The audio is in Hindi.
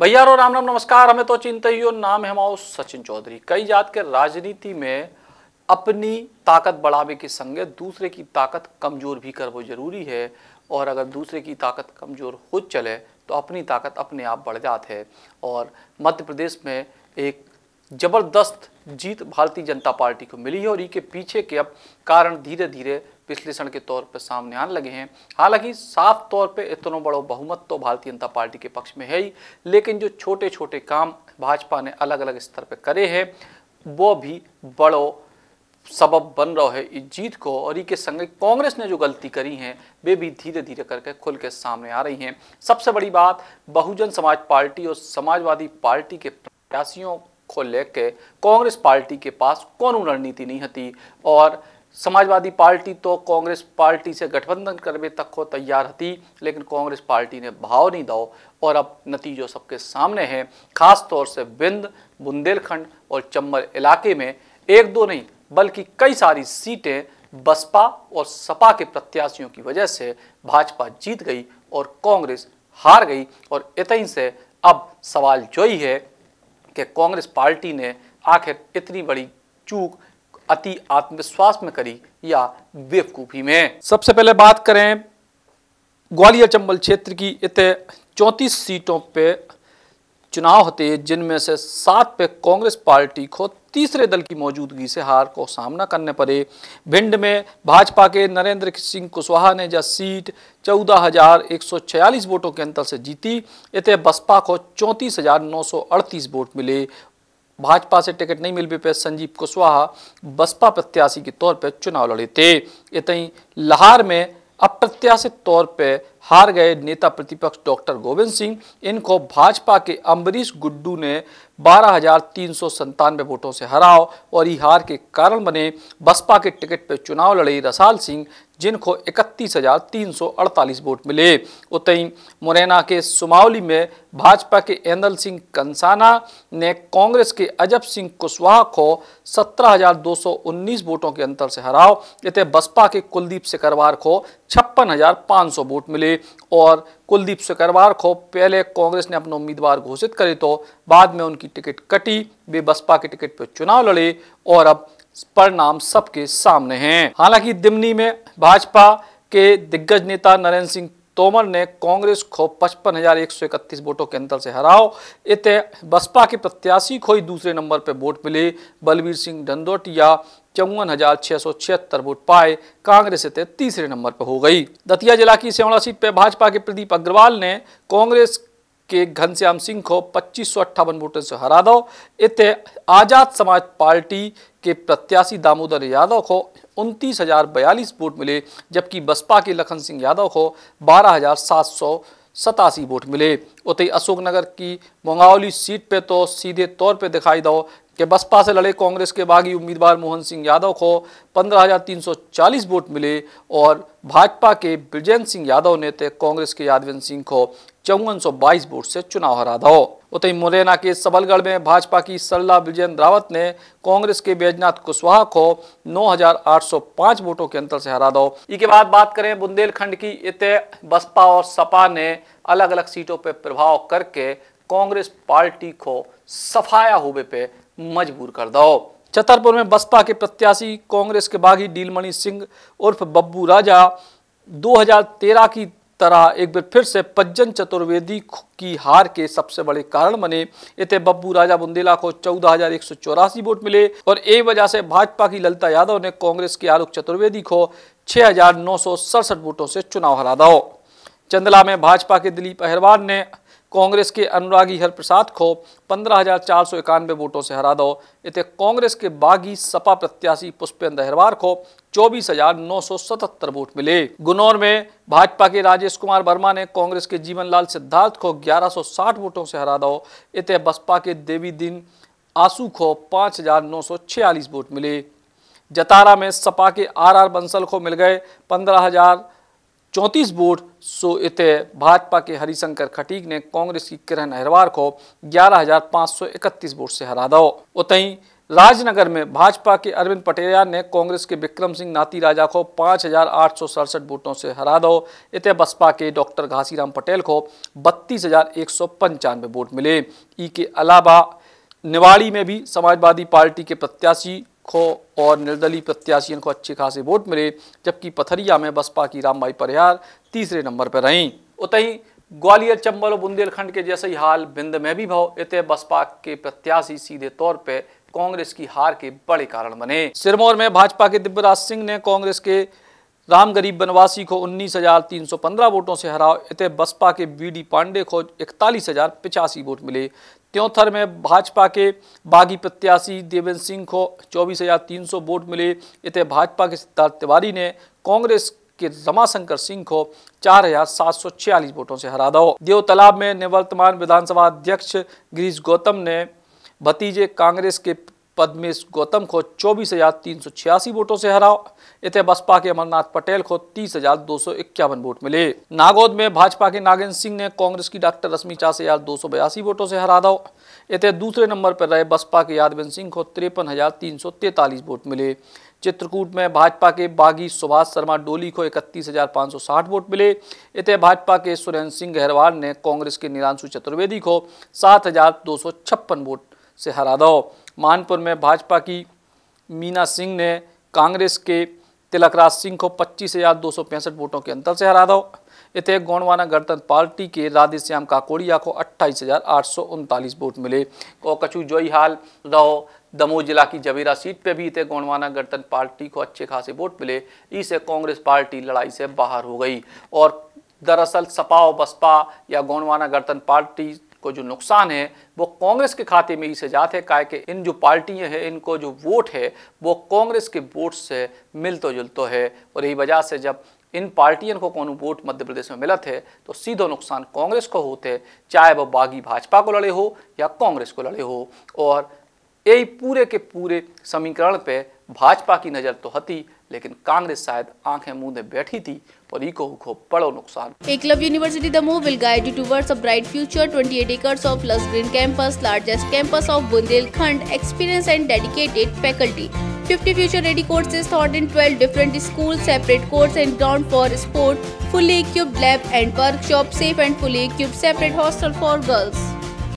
भैया और राम राम नमस्कार। हमें तो चिंता ही हो, नाम है हमारा सचिन चौधरी। कई जात के राजनीति में अपनी ताकत बढ़ावे के संगे दूसरे की ताकत कमजोर भी करना जरूरी है। और अगर दूसरे की ताकत कमजोर हो चले तो अपनी ताकत अपने आप बढ़ जाती है। और मध्य प्रदेश में एक जबरदस्त जीत भारतीय जनता पार्टी को मिली है और इसके पीछे के अब कारण धीरे धीरे विश्लेषण के तौर पर सामने आने लगे हैं। हालांकि साफ तौर पे इतना बड़ा बहुमत तो भारतीय जनता पार्टी के पक्ष में है ही, लेकिन जो छोटे छोटे काम भाजपा ने अलग अलग स्तर पर करे हैं वो भी बड़ो सबब बन रहा है इस जीत को। और इसके संग कांग्रेस ने जो गलती करी हैं वे भी धीरे धीरे करके खुल के सामने आ रही हैं। सबसे बड़ी बात, बहुजन समाज पार्टी और समाजवादी पार्टी के प्रत्याशियों को लेकर कांग्रेस पार्टी के पास कौन रणनीति नहीं थी। और समाजवादी पार्टी तो कांग्रेस पार्टी से गठबंधन करने तक को तैयार थी, लेकिन कांग्रेस पार्टी ने भाव नहीं दो। और अब नतीजों सबके सामने है। खास तौर से विंध्य, बुंदेलखंड और चंबल इलाके में एक दो नहीं बल्कि कई सारी सीटें बसपा और सपा के प्रत्याशियों की वजह से भाजपा जीत गई और कांग्रेस हार गई। और इतनी से अब सवाल जो ही है कि कांग्रेस पार्टी ने आखिर इतनी बड़ी चूक अति आत्मविश्वास में करी या बेवकूफी में। सबसे पहले बात करें ग्वालियर चंबल क्षेत्र की, इतने 34 सीटों पे चुनाव होते जिनमें से 7 पे कांग्रेस पार्टी को तीसरे दल की मौजूदगी से हार को सामना करने पड़े। भिंड में भाजपा के नरेंद्र सिंह कुशवाहा ने यह सीट 14,146 वोटों के अंतर से जीती। इतने बसपा को 34,938 वोट मिले। भाजपा से टिकट नहीं मिल पे संजीव कुशवाहा बसपा प्रत्याशी के तौर पर चुनाव लड़े थे। इतनी लाहौर में अप्रत्याशित तौर पर हार गए नेता प्रतिपक्ष डॉक्टर गोविंद सिंह, इनको भाजपा के अम्बरीश गुड्डू ने 12,397 वोटों से हराओ और ये हार के कारण बने बसपा के टिकट पर चुनाव लड़े रसाल सिंह, जिनको 31,348 वोट मिले। उतई मुरैना के सुमावली में भाजपा के एंदल सिंह कंसाना ने कांग्रेस के अजब सिंह कुशवाहा को 17,219 वोटों के अंतर से हराओ। इतने बसपा के कुलदीप सिकरवार को 56,500 वोट मिले। और कुलदीप सिकरवार को पहले कांग्रेस ने अपना उम्मीदवार घोषित करे तो बाद में उनकी टिकट कटी, वे बसपा के टिकट पर चुनाव लड़े और अब परिणाम सबके सामने हैं। हालांकि दिमनी में भाजपा के दिग्गज नेता नरेंद्र सिंह तोमर ने कांग्रेस को 55,131 वोटों के अंतर से हराओ। इतने बसपा के प्रत्याशी को ही दूसरे नंबर पर वोट मिले। बलबीर सिंह डंडोटिया 54,676 वोट पाए। कांग्रेस इतने तीसरे नंबर पर हो गई। दतिया जिला की सेवड़ा सीट पर भाजपा के प्रदीप अग्रवाल ने कांग्रेस के घनश्याम सिंह को 2,558 वोटों से हरा दो। इतने आजाद समाज पार्टी के प्रत्याशी दामोदर यादव को 29,042 वोट मिले, जबकि बसपा के लखन सिंह यादव को 12,787 वोट मिले। उतई अशोकनगर की मंगावली सीट पे तो सीधे तौर पे दिखाई दो कि बसपा से लड़े कांग्रेस के बागी उम्मीदवार मोहन सिंह यादव को 15,340 वोट मिले और भाजपा के ब्रजेंद्र सिंह यादव ने कांग्रेस के यादवेंद्र सिंह को 5422 वोट से चुनाव हरा दो। उतई मुरैना के सबलगढ़ में भाजपा की सरला विजेंद्र रावत ने कांग्रेस के बैजनाथ कुशवाहा को 9,805 वोटों के अंतर से हरा दो। इसके बाद बात करें बुंदेलखंड की, इतने बसपा और सपा ने अलग अलग सीटों पर प्रभाव करके कांग्रेस पार्टी को सफाया होने पे मजबूर कर दो। छतरपुर में बसपा के प्रत्याशी कांग्रेस के बागी डीलमणि सिंह उर्फ बब्बू राजा 2013 की तरह एक बार फिर से पज्जन चतुर्वेदी की हार के सबसे बड़े कारण बने। इतने बब्बू राजा बुंदेला को 14,184 वोट मिले और एक वजह से भाजपा की ललिता यादव ने कांग्रेस के आलोक चतुर्वेदी को 6,967 वोटों से चुनाव हरा दो। चंदला में भाजपा के दिलीप अहिरवार ने कांग्रेस के अनुरागी हरप्रसाद को 15,491 वोटों से हरा दो। इतने कांग्रेस के बागी सपा प्रत्याशी पुष्पेंद्र अहिरवार को 24,977 वोट मिले। गुनौर में भाजपा के राजेश कुमार वर्मा ने कांग्रेस के जीवनलाल सिद्धार्थ को 1160 वोटों से हरा दो। इतने बसपा के देवी दिन आंसू को 5,946 वोट मिले। जतारा में सपा के आर बंसल को मिल गए 15,034 वोट। सो इतने भाजपा के हरिशंकर खटीक ने कांग्रेस की किरण अहिरवार को 11,531 वोट से हरा दो। उतई राजनगर में भाजपा के अरविंद पटेरिया ने कांग्रेस के विक्रम सिंह नाती राजा को 5,867 वोटों से हरा दो। इतने बसपा के डॉक्टर घासीराम पटेल को 32,195 वोट मिले। के अलावा निवाड़ी में भी समाजवादी पार्टी के प्रत्याशी को और निर्दलीय प्रत्याशियों को अच्छे खासे वोट मिले, जबकि पथरिया में बसपा की रामबाई परिहार तीसरे नंबर पर रहीं। उतहीं ग्वालियर, चंबल और बुंदेलखंड के जैसा ही हाल भिंड में भी भाव। इतने बसपा के प्रत्याशी सीधे तौर पर कांग्रेस की हार के बड़े कारण बने। सिरमौर में भाजपा के दिव्यराज सिंह ने कांग्रेस के राम गरीब बनवासी को 19,315 वोटों से हरा। इतने बसपा के बीडी पांडे को 41,085 वोट मिले। त्योंथर में भाजपा के बागी प्रत्याशी देवेंद्र सिंह को 24,300 वोट मिले। इतने भाजपा के सिद्धार्थ तिवारी ने कांग्रेस के रमाशंकर सिंह को 4,746 वोटों से हरा दो। देवतालाब में निवर्तमान विधानसभा अध्यक्ष गिरीश गौतम ने भतीजे कांग्रेस के पद्मेश गौतम को 24,386 वोटों से हरा। इतने बसपा के अमरनाथ पटेल को 30,251 वोट मिले। नागौद में भाजपा के नागेंद्र सिंह ने कांग्रेस की डॉक्टर रश्मि 4,282 वोटों से हरा दो। इतने दूसरे नंबर पर रहे बसपा के यादविंद सिंह को 53,343 वोट मिले। चित्रकूट में भाजपा के बागी सुभाष शर्मा डोली को 31,560 वोट मिले। इतने भाजपा के सुरेंद्र सिंह गहरवाल ने कांग्रेस के निरांशु चतुर्वेदी को 7,256 वोट से हरा दो। मानपुर में भाजपा की मीना सिंह ने कांग्रेस के तिलकराज सिंह को 25,265 वोटों के अंतर से हरा दो। इतने गोंडवाना गणतंत्र पार्टी के राधेश्याम काकोड़िया को 28,839 वोट मिले। और कछु जोई हाल रहो दमोह जिला की जवेरा सीट पे भी इतने गोंडवाना गणतंत्र पार्टी को अच्छे खासे वोट मिले। इससे कांग्रेस पार्टी लड़ाई से बाहर हो गई। और दरअसल सपा और बसपा या गोंडवाना गणतंत्र पार्टी को जो नुकसान है वो कांग्रेस के खाते में ही से जाते हैं, काहे कि इन जो पार्टियां हैं इनको जो वोट है वो कांग्रेस के वोट से मिलतो जुलतो है। और यही वजह से जब इन पार्टियों को कोनो वोट मध्य प्रदेश में मिलत है तो सीधो नुकसान कांग्रेस को होते, चाहे वो बागी भाजपा को लड़े हो या कांग्रेस को लड़े हो। और यही पूरे के पूरे समीकरण पे भाजपा की नज़र तो हती, लेकिन कांग्रेस शायद आंखें मूंदे बैठी थी और इको को बड़ो नुकसान। Eklavya University Damoh will guide you towards a bright future. 28 acres of lush green campus, largest campus of Bundelkhand, experienced and dedicated faculty. 50 future-ready courses taught in 12 different schools, separate courts and ground for sport, fully equipped lab and workshop, safe and fully equipped separate hostel for girls.